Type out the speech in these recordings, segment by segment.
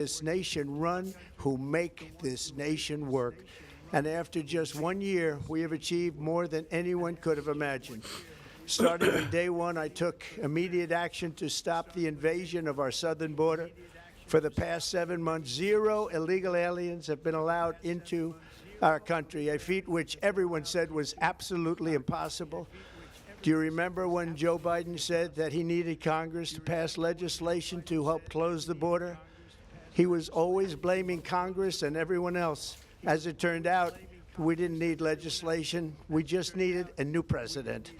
this nation run, who make this nation work. And after just 1 year, we have achieved more than anyone could have imagined. Starting on day one, I took immediate action to stop the invasion of our southern border. For the past 7 months, 0 illegal aliens have been allowed into our country, a feat which everyone said was absolutely impossible. Do you remember when Joe Biden said that he needed Congress to pass legislation to help close the border? He was always blaming Congress and everyone else. As it turned out, we didn't need legislation. We just needed a new president.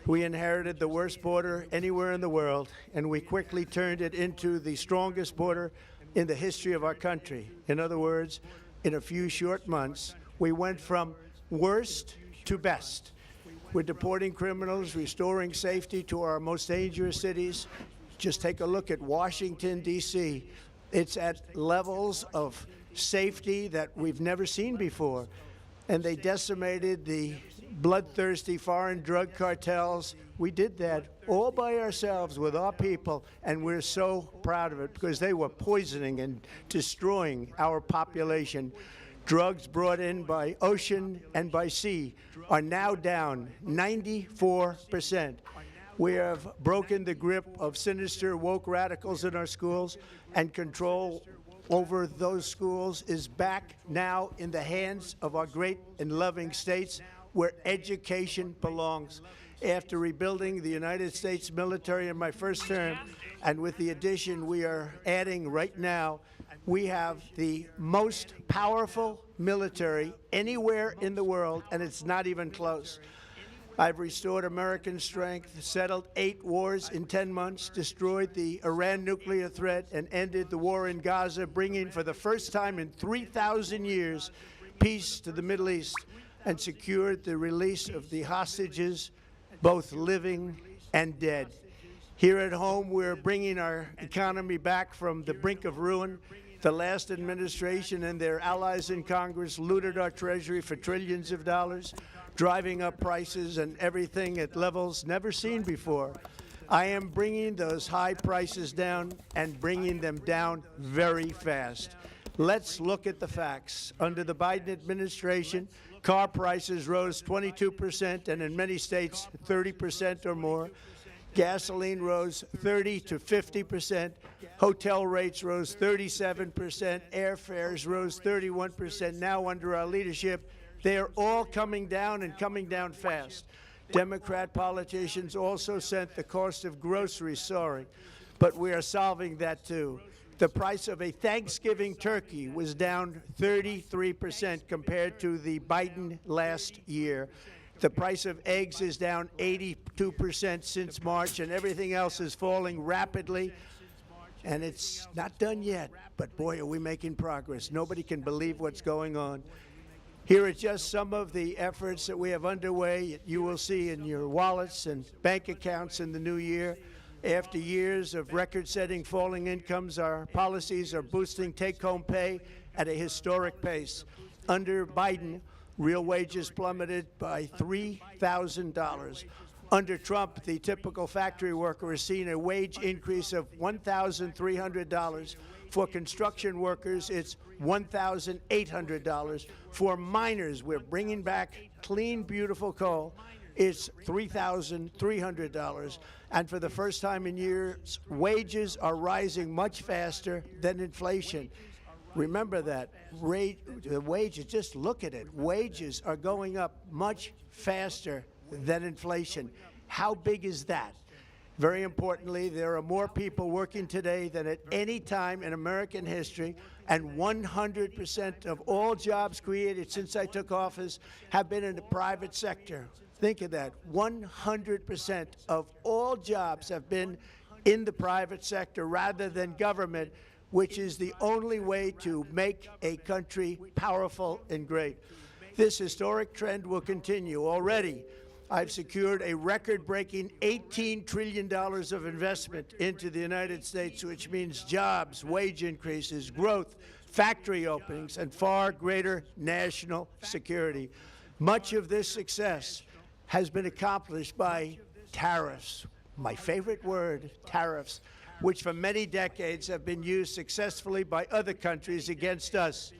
We inherited the worst border anywhere in the world, and we quickly turned it into the strongest border in the history of our country. In other words, in a few short months, we went from worst to best. We're deporting criminals, restoring safety to our most dangerous cities. Just take a look at Washington, D.C. It's at levels of safety that we've never seen before. And they decimated the bloodthirsty foreign drug cartels. We did that all by ourselves with our people, and we're so proud of it because they were poisoning and destroying our population. Drugs brought in by ocean and by sea are now down 94%. We have broken the grip of sinister woke radicals in our schools, and control over those schools is back now in the hands of our great and loving states where education belongs. After rebuilding the United States military in my first term, and with the addition we are adding right now, we have the most powerful military anywhere in the world, and it's not even close. I've restored American strength, settled 8 wars in 10 months, destroyed the Iran nuclear threat, and ended the war in Gaza, bringing for the first time in 3,000 years peace to the Middle East, and secured the release of the hostages, both living and dead. Here at home, we're bringing our economy back from the brink of ruin. The last administration and their allies in Congress looted our Treasury for trillions of dollars, driving up prices and everything at levels never seen before. I am bringing those high prices down and bringing them down very fast. Let's look at the facts. Under the Biden administration, car prices rose 22%, and in many states, 30% or more. Gasoline rose 30 to 50%. Hotel rates rose 37%. Airfares rose 31%. Now, under our leadership, they are all coming down and coming down fast. Democrat politicians also sent the cost of groceries soaring, but we are solving that too. The price of a Thanksgiving turkey was down 33% compared to the Biden last year. The price of eggs is down 82% since March, and everything else is falling rapidly. And it's not done yet, but boy, are we making progress. Nobody can believe what's going on. Here are just some of the efforts that we have underway. You will see in your wallets and bank accounts in the new year. After years of record-setting falling incomes, our policies are boosting take-home pay at a historic pace. Under Biden, real wages plummeted by $3,000. Under Trump, the typical factory worker has seen a wage increase of $1,300. For construction workers, it's $1,800. For miners, we're bringing back clean, beautiful coal. It's $3,300. And for the first time in years, wages are rising much faster than inflation. Remember that. The wages, just look at it. Wages are going up much faster than inflation. How big is that? Very importantly, there are more people working today than at any time in American history, and 100% of all jobs created since I took office have been in the private sector. Think of that. 100% of all jobs have been in the private sector rather than government, which is the only way to make a country powerful and great. This historic trend will continue. Already, I've secured a record-breaking $18 trillion of investment into the United States, which means jobs, wage increases, growth, factory openings, and far greater national security. Much of this success has been accomplished by tariffs. My favorite word, tariffs. which for many decades have been used successfully by other countries against us,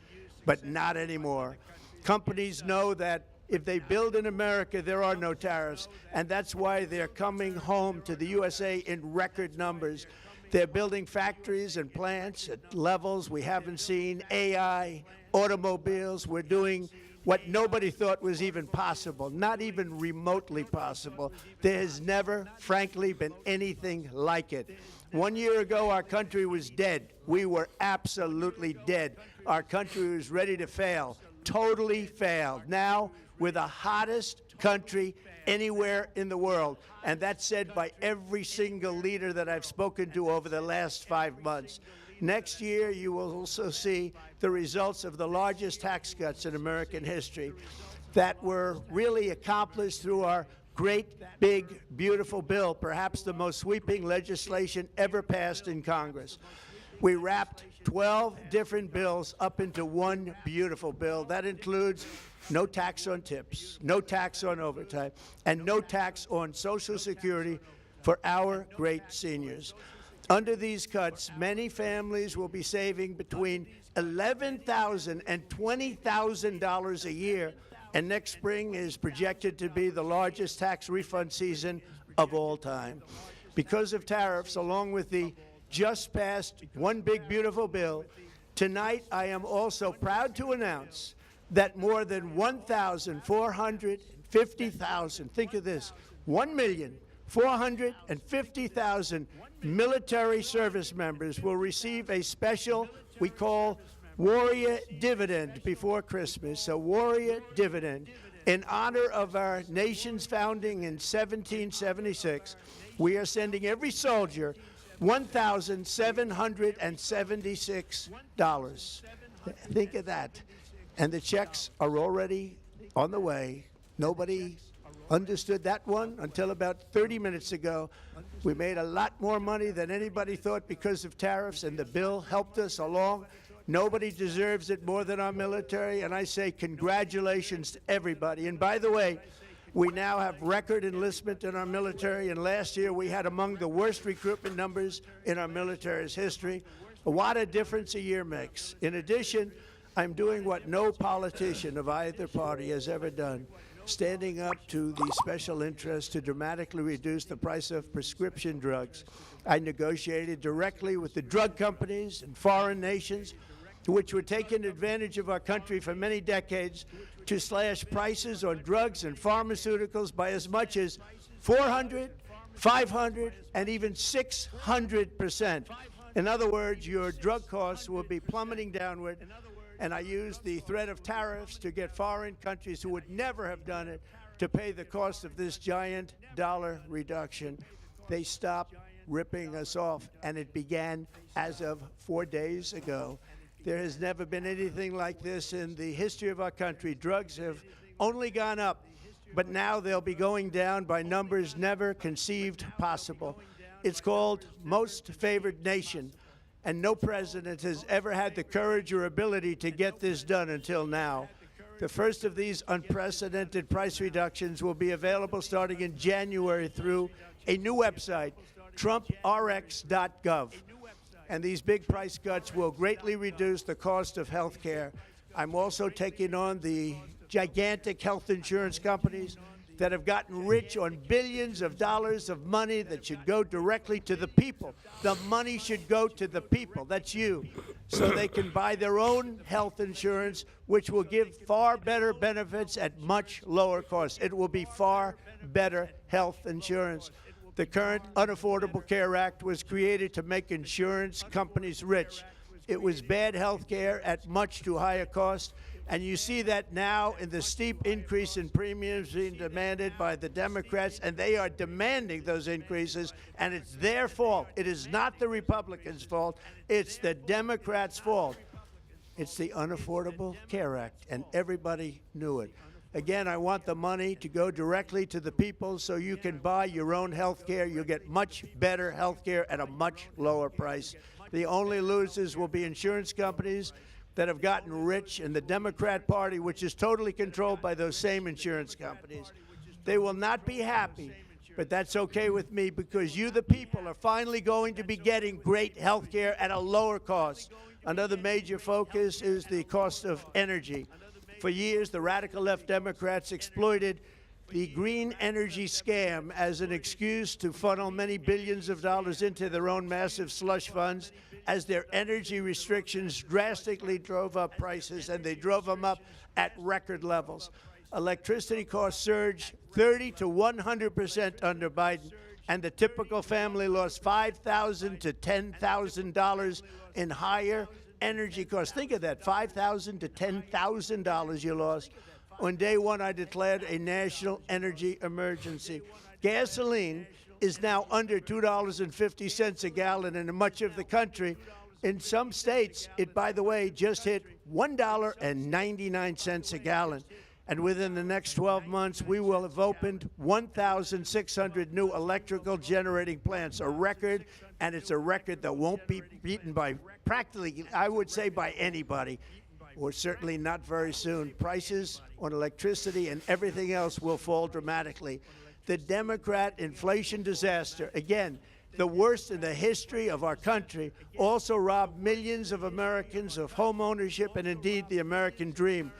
but not anymore. Companies know that if they build in America, there are no tariffs, and that's why they're coming home to the USA in record numbers. They're building factories and plants at levels we haven't seen, AI, automobiles. We're doing what nobody thought was even possible, not even remotely possible. There has never, frankly, been anything like it. 1 year ago, our country was dead. We were absolutely dead. Our country was ready to fail, totally failed. Now, we're the hottest country anywhere in the world, and that's said by every single leader that I've spoken to over the last 5 months. Next year, you will also see the results of the largest tax cuts in American history that were really accomplished through our great, big, beautiful bill, perhaps the most sweeping legislation ever passed in Congress. We wrapped 12 different bills up into one beautiful bill. That includes no tax on tips, no tax on overtime, and no tax on Social Security for our great seniors. Under these cuts, many families will be saving between $11,000 and $20,000 a year, and next spring is projected to be the largest tax refund season of all time. Because of tariffs, along with the just passed One Big Beautiful Bill, tonight I am also proud to announce that more than 1,450,000, think of this, 1,450,000 military service members will receive a special, we call Warrior Dividend before Christmas, a Warrior Dividend. In honor of our nation's founding in 1776, we are sending every soldier $1,776. Think of that. And the checks are already on the way. Nobody understood that one until about 30 minutes ago. We made a lot more money than anybody thought because of tariffs, and the bill helped us along. Nobody deserves it more than our military, and I say congratulations to everybody. And by the way, we now have record enlistment in our military, and last year we had among the worst recruitment numbers in our military's history. What a difference a year makes. In addition, I'm doing what no politician of either party has ever done, standing up to the special interests to dramatically reduce the price of prescription drugs. I negotiated directly with the drug companies and foreign nations, which were taking advantage of our country for many decades, to slash prices on drugs and pharmaceuticals by as much as 400, 500, and even 600%. In other words, your drug costs will be plummeting downward, and I used the threat of tariffs to get foreign countries who would never have done it to pay the cost of this giant dollar reduction. They stopped ripping us off, and it began as of 4 days ago. There has never been anything like this in the history of our country. Drugs have only gone up, but now they'll be going down by numbers never conceived possible. It's called Most Favored Nation, and no president has ever had the courage or ability to get this done until now. The first of these unprecedented price reductions will be available starting in January through a new website, trumprx.gov. And these big price cuts will greatly reduce the cost of health care. I'm also taking on the gigantic health insurance companies that have gotten rich on billions of dollars of money that should go directly to the people. The money should go to the people, that's you, so they can buy their own health insurance, which will give far better benefits at much lower costs. It will be far better health insurance. The current Unaffordable Care Act was created to make insurance companies rich. It was bad health care at much too high a cost, and you see that now in the steep increase in premiums being demanded by the Democrats, and they are demanding those increases, and it's their fault. It is not the Republicans' fault. It's the Democrats' fault. It's the Unaffordable Care Act, and everybody knew it. Again, I want the money to go directly to the people so you can buy your own health care. You'll get much better health care at a much lower price. The only losers will be insurance companies that have gotten rich, and the Democrat Party, which is totally controlled by those same insurance companies. They will not be happy But that's okay with me because you, the people, are finally going to be getting great health care at a lower cost. Another major focus is the cost of energy. For years, the radical left Democrats exploited the green energy scam as an excuse to funnel many billions of dollars into their own massive slush funds as their energy restrictions drastically drove up prices, and they drove them up at record levels. Electricity costs surged 30 to 100% under Biden, and the typical family lost $5,000 to $10,000 in higher energy costs. Think of that, $5,000 to $10,000 you lost. On day one, I declared a national energy emergency. Gasoline is now under $2.50 a gallon in much of the country. In some states, it, by the way, just hit $1.99 a gallon. And within the next 12 months, we will have opened 1,600 new electrical generating plants, a record, and it's a record that won't be beaten by practically, I would say, by anybody, or certainly not very soon. Prices on electricity and everything else will fall dramatically. The Democrat inflation disaster, again, the worst in the history of our country, also robbed millions of Americans of home ownership and indeed the American dream.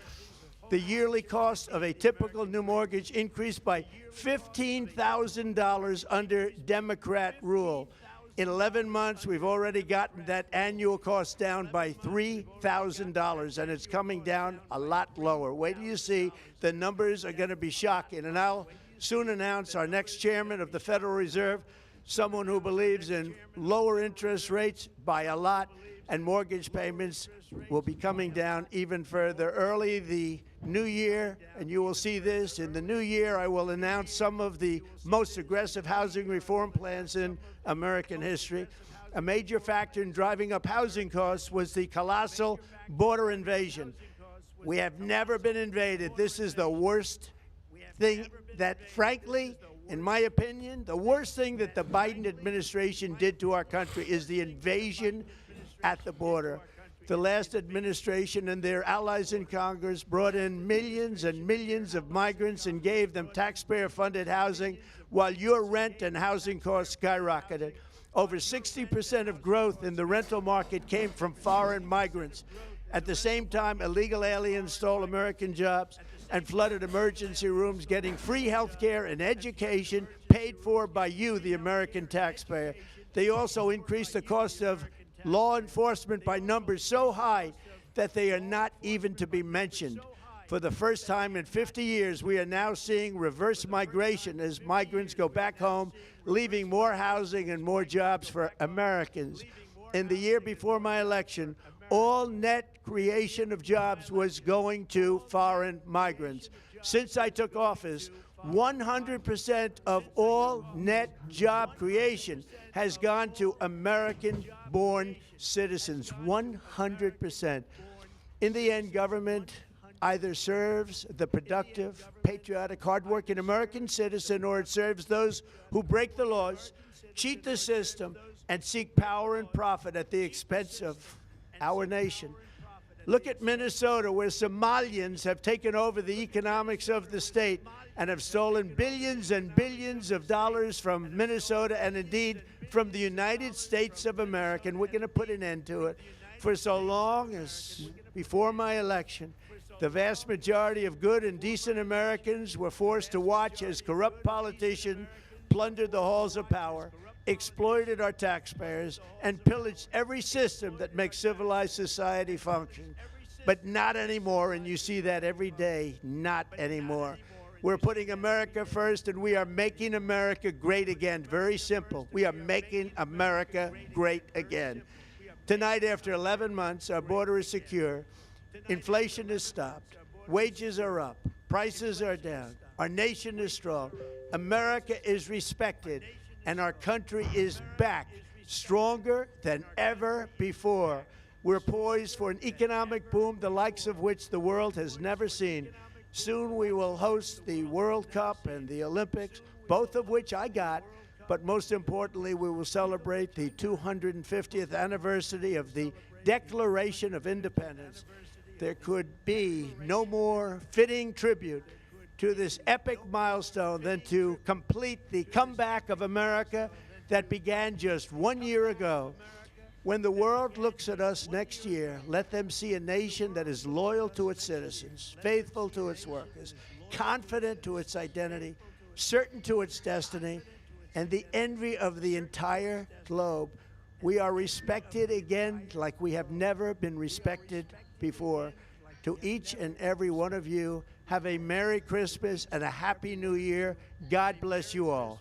The yearly cost of a typical new mortgage increased by $15,000 under Democrat rule. In 11 months, we've already gotten that annual cost down by $3,000, and it's coming down a lot lower. Wait till you see. The numbers are going to be shocking. And I'll soon announce our next chairman of the Federal Reserve, someone who believes in lower interest rates by a lot, and mortgage payments will be coming down even further. Early the new year, and you will see this, in the new year I will announce some of the most aggressive housing reform plans in American history. A major factor in driving up housing costs was the colossal border invasion. We have never been invaded. This is the worst thing that, frankly, in my opinion, the worst thing that the Biden administration did to our country is the invasion at the border. The last administration and their allies in Congress brought in millions and millions of migrants and gave them taxpayer-funded housing while your rent and housing costs skyrocketed. Over 60% of growth in the rental market came from foreign migrants. At the same time, illegal aliens stole American jobs and flooded emergency rooms, getting free health care and education paid for by you, the American taxpayer. They also increased the cost of law enforcement by numbers so high that they are not even to be mentioned. For the first time in 50 years, we are now seeing reverse migration as migrants go back home, leaving more housing and more jobs for Americans. In the year before my election, all net creation of jobs was going to foreign migrants. Since I took office, 100% of all net job creation has gone to American-born citizens, 100%. In the end, government either serves the productive, patriotic, hardworking American citizen, or it serves those who break the laws, cheat the system, and seek power and profit at the expense of our nation. Look at Minnesota, where Somalians have taken over the economics of the state and have stolen billions and billions of dollars from Minnesota and indeed from the United States of America. And we're going to put an end to it. For so long as before my election, the vast majority of good and decent Americans were forced to watch as corrupt politicians plundered the halls of power, exploited our taxpayers, and pillaged every system that makes civilized society function. But not anymore, and you see that every day, not anymore. We're putting America first, and we are making America great again. Very simple. We are making America great again. Tonight, after 11 months, our border is secure. Inflation is stopped. Wages are up. Prices are down. Our nation is strong. America is respected. And our country is back, stronger than ever before. We're poised for an economic boom, the likes of which the world has never seen. Soon we will host the World Cup and the Olympics, both of which I got. But most importantly, we will celebrate the 250th anniversary of the Declaration of Independence. There could be no more fitting tribute to this epic milestone than to complete the comeback of America that began just 1 year ago. When the world looks at us next year, let them see a nation that is loyal to its citizens, faithful to its workers, confident to its identity, certain to its destiny, and the envy of the entire globe. We are respected again like we have never been respected before. To each and every one of you, have a Merry Christmas and a Happy New Year. God bless you all.